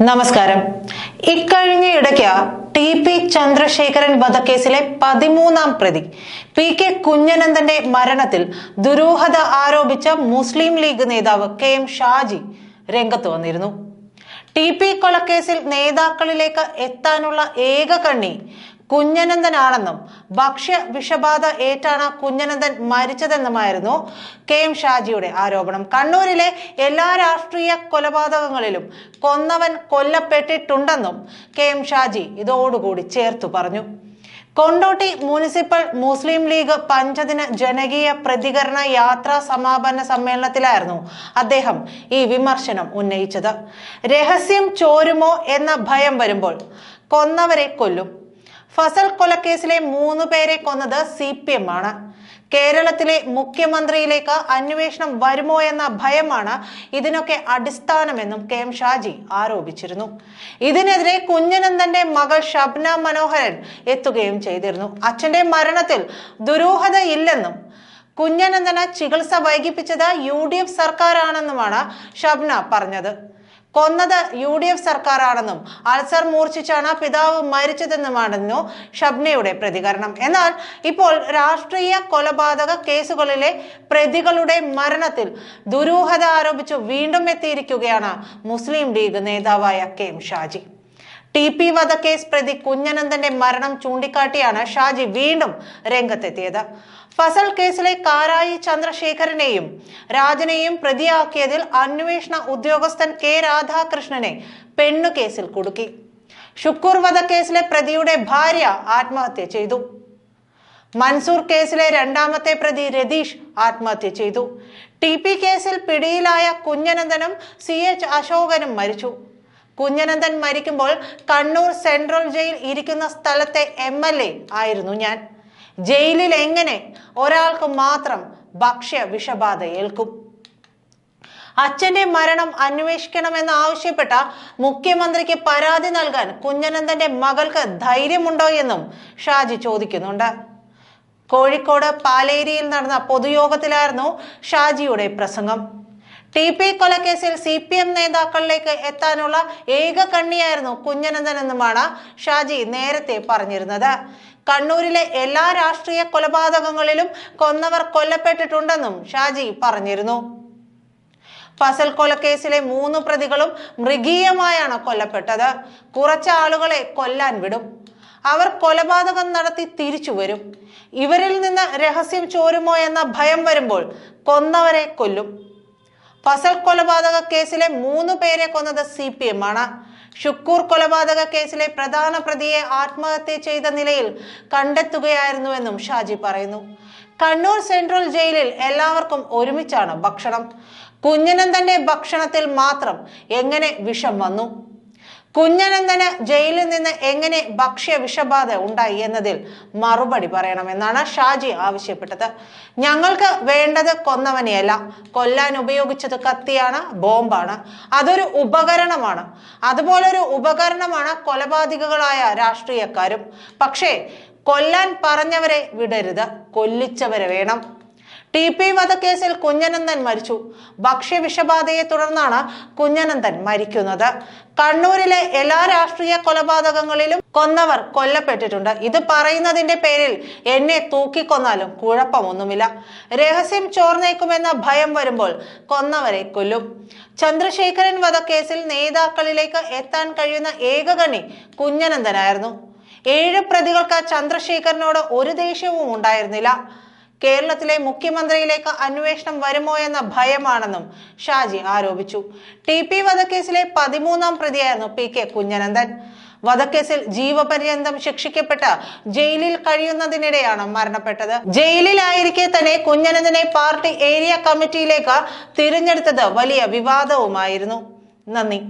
നമസ്കാരം. ഇക്കഴിഞ്ഞ ഇടയ്ക്ക് ടി.പി. ചന്ദ്രശേഖരൻ വധക്കേസിലെ 13ാം പ്രതി പി.കെ. കുഞ്ഞനന്തന്റെ മരണത്തിൽ ദുരൂഹത ആരോപിച്ച മുസ്ലിം ലീഗ് നേതാവ് കെ.എം. ഷാജി രംഗത്ത് വന്നിരുന്നു. ടി.പി. കൊലക്കേസിൽ നേതാക്കളിലേക്ക് എത്താനുള്ള ഏക കണ്ണി കുഞ്ഞനന്തനാണെന്നും ഭക്ഷ്യ വിഷബാധ ഏറ്റാണ് കുഞ്ഞനന്തൻ മരിച്ചതെന്നുമായിരുന്നു കെ.എം. ഷാജിയുടെ ആരോപണം. കണ്ണൂരിലെ എല്ലാ രാഷ്ട്രീയ കൊലപാതകങ്ങളിലും കൊന്നവൻ കൊല്ലപ്പെട്ടിട്ടുണ്ടെന്നും കെ.എം. ഷാജി ഇതോടുകൂടി ചേർത്തു പറഞ്ഞു. കൊണ്ടോട്ടി മുനിസിപ്പൽ മുസ്ലിം ലീഗ് പഞ്ചദിന ജനകീയ പ്രതികരണ യാത്രാ സമാപന സമ്മേളനത്തിലായിരുന്നു അദ്ദേഹം ഈ വിമർശനം ഉന്നയിച്ചത്. രഹസ്യം ചോരുമോ എന്ന ഭയം വരുമ്പോൾ കൊന്നവരെ കൊല്ലും. ഫസൽ കൊലക്കേസിലെ 3 പേരെ കൊന്നത് CPM ആണ്. കേരളത്തിലെ മുഖ്യമന്ത്രിയിലേക്ക് അന്വേഷണം വരുമോ എന്ന ഭയമാണ് ഇതിനൊക്കെ അടിസ്ഥാനമെന്നും കെ.എം. ഷാജി ആരോപിച്ചിരുന്നു. ഇതിനെതിരെ കുഞ്ഞനന്തന്റെ മകൾ ഷബ്ന മനോഹരൻ എത്തുകയും ചെയ്തിരുന്നു. അച്ഛന്റെ മരണത്തിൽ ദുരൂഹതയില്ലെന്നും കുഞ്ഞനന്തന് ചികിത്സ വൈകിപ്പിച്ചത് UDF സർക്കാരാണെന്നുമാണ് ഷബ്ന പറഞ്ഞത്. കൊന്നത് UDF സർക്കാരാണെന്നും അൾസർ മൂർച്ഛിച്ചാണ് പിതാവ് മരിച്ചതെന്നുമാണെന്നു ഷബ്നയുടെ പ്രതികരണം. എന്നാൽ ഇപ്പോൾ രാഷ്ട്രീയ കൊലപാതക കേസുകളിലെ പ്രതികളുടെ മരണത്തിൽ ദുരൂഹത ആരോപിച്ചു വീണ്ടും എത്തിയിരിക്കുകയാണ് മുസ്ലിം ലീഗ് നേതാവായ കെ.എം. ഷാജി. ടി.പി. വധക്കേസ് പ്രതി കുഞ്ഞനന്തന്റെ മരണം ചൂണ്ടിക്കാട്ടിയാണ് ഷാജി വീണ്ടും രംഗത്തെത്തിയത്. ഫസൽ കേസിലെ കാരായി ചന്ദ്രശേഖരനെയും രാജനെയും പ്രതിയാക്കിയതിൽ അന്വേഷണ ഉദ്യോഗസ്ഥൻ കെ. രാധാകൃഷ്ണനെ പെണ്ണുകേസിൽ കുടുക്കി. ഷുക്കൂർ വധക്കേസിലെ പ്രതിയുടെ ഭാര്യ ആത്മഹത്യ ചെയ്തു. മൻസൂർ കേസിലെ 2ാമത്തെ പ്രതി രതീഷ് ആത്മഹത്യ ചെയ്തു. ടി.പി. കേസിൽ പിടിയിലായ കുഞ്ഞനന്തനും CH അശോകനും മരിച്ചു. കുഞ്ഞനന്തൻ മരിക്കുമ്പോൾ കണ്ണൂർ സെൻട്രൽ ജയിൽ ഇരിക്കുന്ന സ്ഥലത്തെ MLA ആയിരുന്നു ഞാൻ. ജയിലിൽ എങ്ങനെ ഒരാൾക്ക് മാത്രം ഭക്ഷ്യ വിഷബാധ ഏൽക്കും? അച്ഛന്റെ മരണം അന്വേഷിക്കണമെന്ന് ആവശ്യപ്പെട്ട മുഖ്യമന്ത്രിക്ക് പരാതി നൽകാൻ കുഞ്ഞനന്തന്റെ മകൾക്ക് ധൈര്യമുണ്ടോ എന്നും ഷാജി ചോദിക്കുന്നുണ്ട്. കോഴിക്കോട് പാലേരിയിൽ നടന്ന പൊതുയോഗത്തിലായിരുന്നു ഷാജിയുടെ പ്രസംഗം. ടി.പി. കൊലക്കേസിൽ CPM നേതാക്കളിലേക്ക് എത്താനുള്ള ഏക കണ്ണിയായിരുന്നു കുഞ്ഞനന്തൻ എന്നുമാണ് ഷാജി നേരത്തെ പറഞ്ഞിരുന്നത്. കണ്ണൂരിലെ എല്ലാ രാഷ്ട്രീയ കൊലപാതകങ്ങളിലും കൊന്നവർ കൊല്ലപ്പെട്ടിട്ടുണ്ടെന്നും ഷാജി പറഞ്ഞിരുന്നു. ഫസൽ കൊലക്കേസിലെ 3 പ്രതികളും മൃഗീയമായാണ് കൊല്ലപ്പെട്ടത്. കുറച്ച് ആളുകളെ കൊല്ലാൻ വിടും. അവർ കൊലപാതകം നടത്തി തിരിച്ചു വരും. ഇവരിൽ നിന്ന് രഹസ്യം ചോരുമോ എന്ന ഭയം വരുമ്പോൾ കൊന്നവരെ കൊല്ലും. ഫസൽ കൊലപാതക കേസിലെ 3 പേരെ കൊന്നത് CPM ആണ്. ഷുക്കൂർ കൊലപാതക കേസിലെ പ്രധാന പ്രതിയെ ആത്മഹത്യ ചെയ്ത നിലയിൽ കണ്ടെത്തുകയായിരുന്നുവെന്നും ഷാജി പറയുന്നു. കണ്ണൂർ സെൻട്രൽ ജയിലിൽ എല്ലാവർക്കും ഒരുമിച്ചാണ് ഭക്ഷണം. കുഞ്ഞനന്തന്റെ ഭക്ഷണത്തിൽ മാത്രം എങ്ങനെ വിഷം വന്നു? കുഞ്ഞനന്തന് ജയിലിൽ നിന്ന് എങ്ങനെ ഭക്ഷ്യ വിഷബാധ ഉണ്ടായി എന്നതിൽ മറുപടി പറയണമെന്നാണ് ഷാജി ആവശ്യപ്പെട്ടത്. ഞങ്ങൾക്ക് വേണ്ടത് കൊന്നവനെയല്ല, കൊല്ലാൻ ഉപയോഗിച്ചത് കത്തിയാണ്, ബോംബാണ്. അതൊരു ഉപകരണമാണ്. അതുപോലൊരു ഉപകരണമാണ് കൊലപാതകികളായ രാഷ്ട്രീയക്കാരും. പക്ഷേ കൊല്ലാൻ പറഞ്ഞവരെ വിടരുത്, കൊല്ലിച്ചവരെ വേണം. ടി.പി. വധക്കേസിൽ കുഞ്ഞനന്തൻ മരിച്ചു. ഭക്ഷ്യവിഷബാധയെ തുടർന്നാണ് കുഞ്ഞനന്തൻ മരിക്കുന്നത്. കണ്ണൂരിലെ എല്ലാ രാഷ്ട്രീയ കൊലപാതകങ്ങളിലും കൊന്നവർ കൊല്ലപ്പെട്ടിട്ടുണ്ട്. ഇത് പറയുന്നതിന്റെ പേരിൽ എന്നെ തൂക്കിക്കൊന്നാലും കുഴപ്പമൊന്നുമില്ല. രഹസ്യം ചോർന്നേക്കുമെന്ന ഭയം വരുമ്പോൾ കൊന്നവരെ കൊല്ലും. ചന്ദ്രശേഖരൻ വധക്കേസിൽ നേതാക്കളിലേക്ക് എത്താൻ കഴിയുന്ന ഏക കണ്ണി കുഞ്ഞനന്തനായിരുന്നു. 7 പ്രതികൾക്ക് ചന്ദ്രശേഖരനോട് ഒരു ദേഷ്യവും ഉണ്ടായിരുന്നില്ല. കേരളത്തിലെ മുഖ്യമന്ത്രിയിലേക്ക് അന്വേഷണം വരുമോ എന്ന ഭയമാണെന്നും ഷാജി ആരോപിച്ചു. ടി.പി. വധക്കേസിലെ 13ാം പ്രതിയായിരുന്നു പി.കെ. കുഞ്ഞനന്തൻ. വധക്കേസിൽ ജീവപര്യന്തം ശിക്ഷിക്കപ്പെട്ട് ജയിലിൽ കഴിയുന്നതിനിടെയാണ് മരണപ്പെട്ടത്. ജയിലിലായിരിക്കെ തന്നെ കുഞ്ഞനന്തനെ പാർട്ടി ഏരിയ കമ്മിറ്റിയിലേക്ക് തിരഞ്ഞെടുത്തത് വലിയ വിവാദവുമായിരുന്നു. നന്ദി.